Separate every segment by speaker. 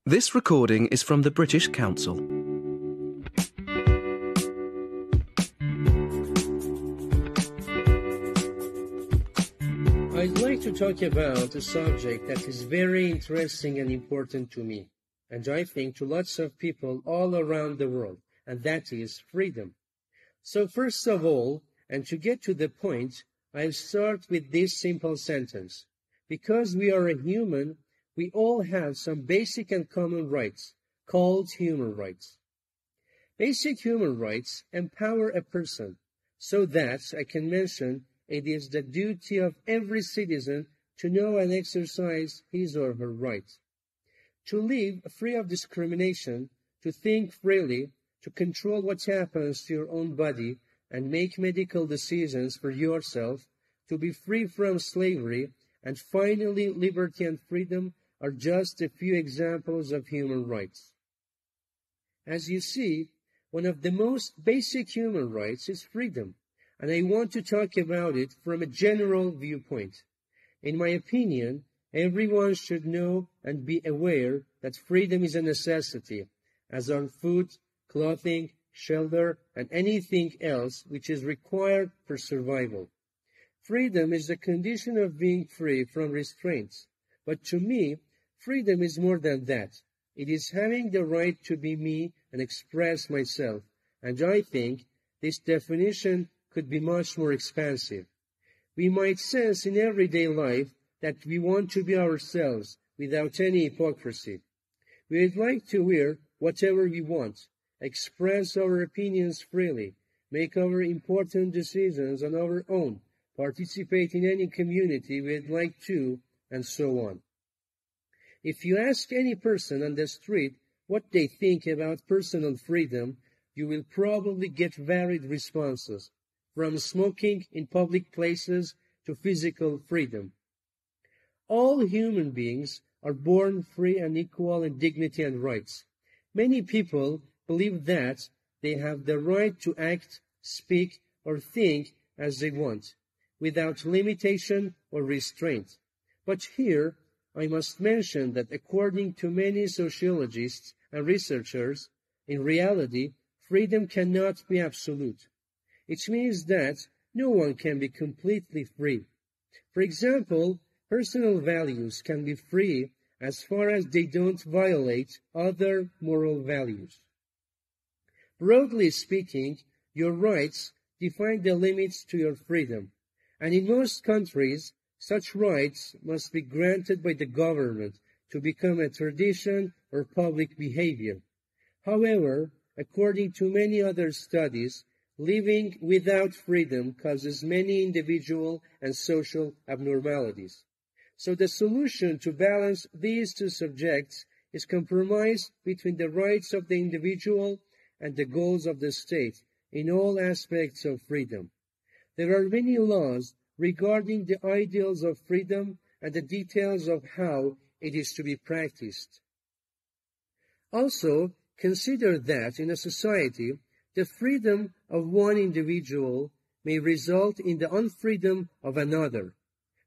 Speaker 1: This recording is from the British Council.
Speaker 2: I'd like to talk about a subject that is very interesting and important to me, and I think to lots of people all around the world, and that is freedom. So first of all, and to get to the point, I'll start with this simple sentence. Because we are a human, we all have some basic and common rights, called human rights. Basic human rights empower a person, so that, I can mention, it is the duty of every citizen to know and exercise his or her rights. To live free of discrimination, to think freely, to control what happens to your own body and make medical decisions for yourself, to be free from slavery, and finally liberty and freedom are just a few examples of human rights. As you see, one of the most basic human rights is freedom, and I want to talk about it from a general viewpoint. In my opinion, everyone should know and be aware that freedom is a necessity, as are food, clothing, shelter, and anything else which is required for survival. Freedom is the condition of being free from restraints, but to me, freedom is more than that. It is having the right to be me and express myself, and I think this definition could be much more expansive. We might sense in everyday life that we want to be ourselves without any hypocrisy. We would like to wear whatever we want, express our opinions freely, make our important decisions on our own, participate in any community we'd like to, and so on. If you ask any person on the street what they think about personal freedom, you will probably get varied responses, from smoking in public places to physical freedom. All human beings are born free and equal in dignity and rights. Many people believe that they have the right to act, speak, or think as they want, without limitation or restraint. But here, I must mention that according to many sociologists and researchers, in reality, freedom cannot be absolute. It means that no one can be completely free. For example, personal values can be free as far as they don't violate other moral values. Broadly speaking, your rights define the limits to your freedom, and in most countries, such rights must be granted by the government to become a tradition or public behavior. However, according to many other studies, living without freedom causes many individual and social abnormalities. So the solution to balance these two subjects is compromise between the rights of the individual and the goals of the state in all aspects of freedom. There are many laws regarding the ideals of freedom and the details of how it is to be practiced. Also, consider that in a society, the freedom of one individual may result in the unfreedom of another.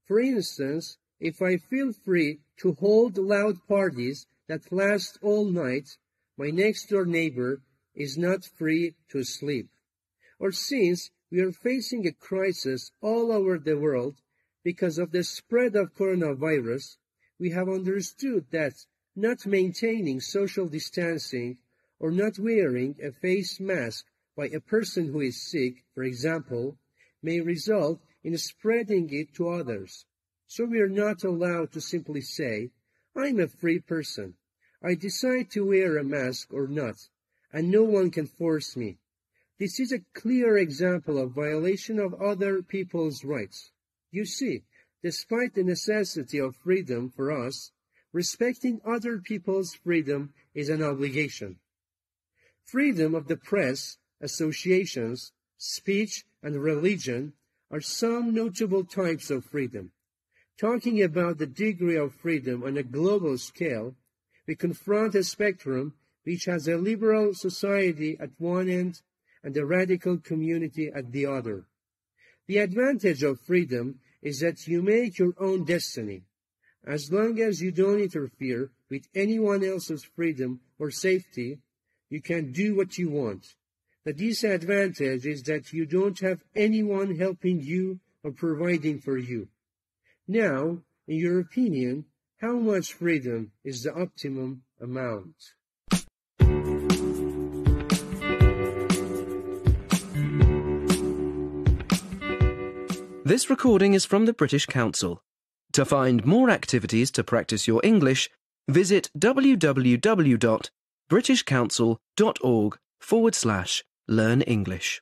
Speaker 2: For instance, if I feel free to hold loud parties that last all night, my next-door neighbor is not free to sleep. Or since we are facing a crisis all over the world because of the spread of coronavirus, we have understood that not maintaining social distancing or not wearing a face mask by a person who is sick, for example, may result in spreading it to others. So we are not allowed to simply say, I'm a free person. I decide to wear a mask or not, and no one can force me. This is a clear example of violation of other people's rights. You see, despite the necessity of freedom for us, respecting other people's freedom is an obligation. Freedom of the press, associations, speech, and religion are some notable types of freedom. Talking about the degree of freedom on a global scale, we confront a spectrum which has a liberal society at one end and a radical community at the other. The advantage of freedom is that you make your own destiny. As long as you don't interfere with anyone else's freedom or safety, you can do what you want. The disadvantage is that you don't have anyone helping you or providing for you. Now, in your opinion, how much freedom is the optimum amount?
Speaker 1: This recording is from the British Council. To find more activities to practice your English, visit www.britishcouncil.org/learn English.